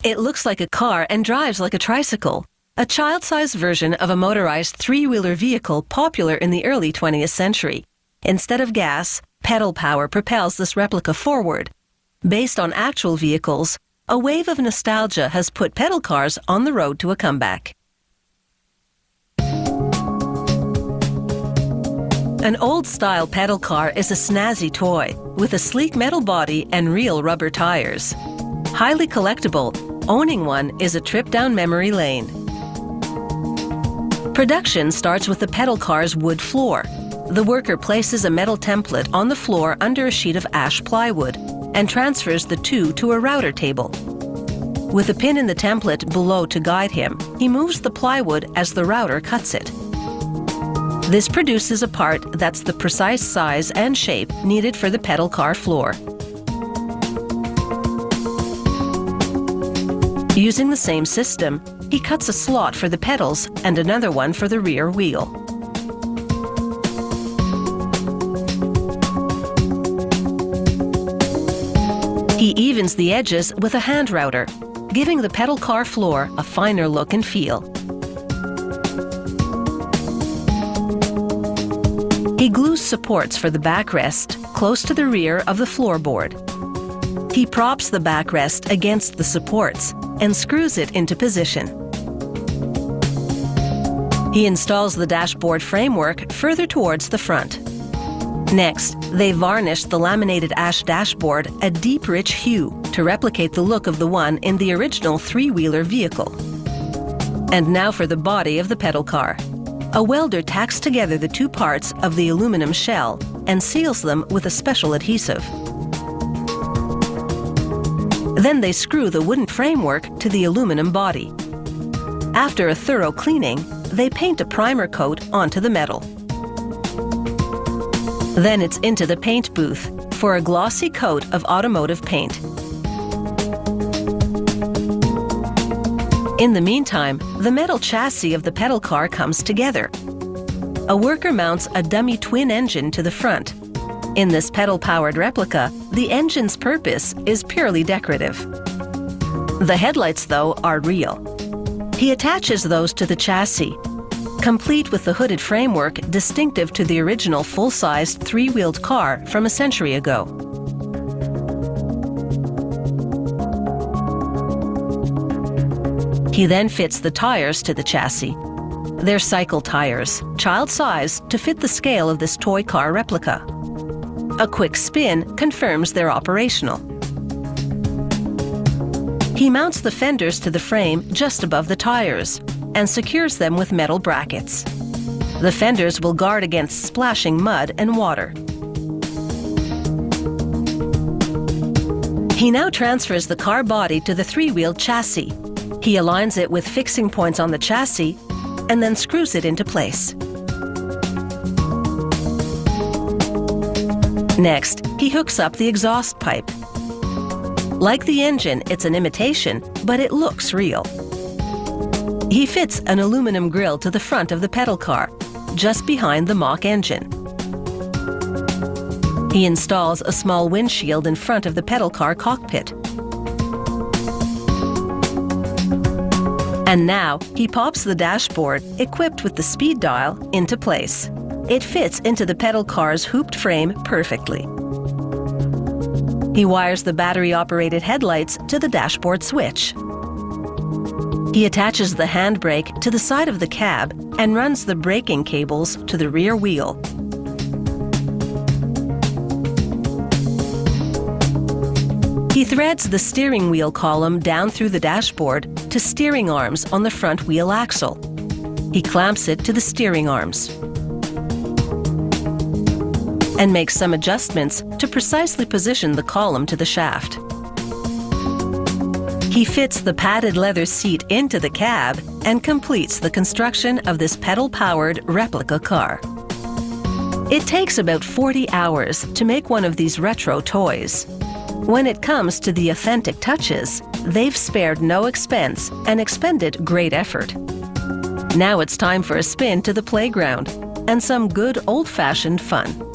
It looks like a car and drives like a tricycle, a child-sized version of a motorized three-wheeler vehicle popular in the early 20th century. Instead of gas, pedal power propels this replica forward. Based on actual vehicles, a wave of nostalgia has put pedal cars on the road to a comeback. An old-style pedal car is a snazzy toy with a sleek metal body and real rubber tires. Highly collectible, owning one is a trip down memory lane. Production starts with the pedal car's wood floor. The worker places a metal template on the floor under a sheet of ash plywood and transfers the two to a router table. With a pin in the template below to guide him, he moves the plywood as the router cuts it. This produces a part that's the precise size and shape needed for the pedal car floor. Using the same system, he cuts a slot for the pedals and another one for the rear wheel. He evens the edges with a hand router, giving the pedal car floor a finer look and feel. He glues supports for the backrest close to the rear of the floorboard. He props the backrest against the supports and screws it into position. He installs the dashboard framework further towards the front. Next, they varnish the laminated ash dashboard a deep, rich hue to replicate the look of the one in the original three-wheeler vehicle. And now for the body of the pedal car. A welder tacks together the two parts of the aluminum shell and seals them with a special adhesive. Then they screw the wooden framework to the aluminum body. After a thorough cleaning, they paint a primer coat onto the metal. Then it's into the paint booth for a glossy coat of automotive paint. In the meantime, the metal chassis of the pedal car comes together. A worker mounts a dummy twin engine to the front. In this pedal-powered replica, the engine's purpose is purely decorative. The headlights, though, are real. He attaches those to the chassis, complete with the hooded framework distinctive to the original full-sized three-wheeled car from a century ago. He then fits the tires to the chassis. They're cycle tires, child-sized to fit the scale of this toy car replica. A quick spin confirms they're operational. He mounts the fenders to the frame just above the tires and secures them with metal brackets. The fenders will guard against splashing mud and water. He now transfers the car body to the three-wheeled chassis. He aligns it with fixing points on the chassis and then screws it into place. Next, he hooks up the exhaust pipe. Like the engine, it's an imitation, but it looks real. He fits an aluminum grille to the front of the pedal car, just behind the mock engine. He installs a small windshield in front of the pedal car cockpit. And now, he pops the dashboard, equipped with the speed dial, into place. It fits into the pedal car's hooped frame perfectly. He wires the battery-operated headlights to the dashboard switch. He attaches the handbrake to the side of the cab and runs the braking cables to the rear wheel. He threads the steering wheel column down through the dashboard to steering arms on the front wheel axle. He clamps it to the steering arms and makes some adjustments to precisely position the column to the shaft. He fits the padded leather seat into the cab and completes the construction of this pedal-powered replica car. It takes about 40 hours to make one of these retro toys. When it comes to the authentic touches, they've spared no expense and expended great effort. Now it's time for a spin to the playground and some good old-fashioned fun.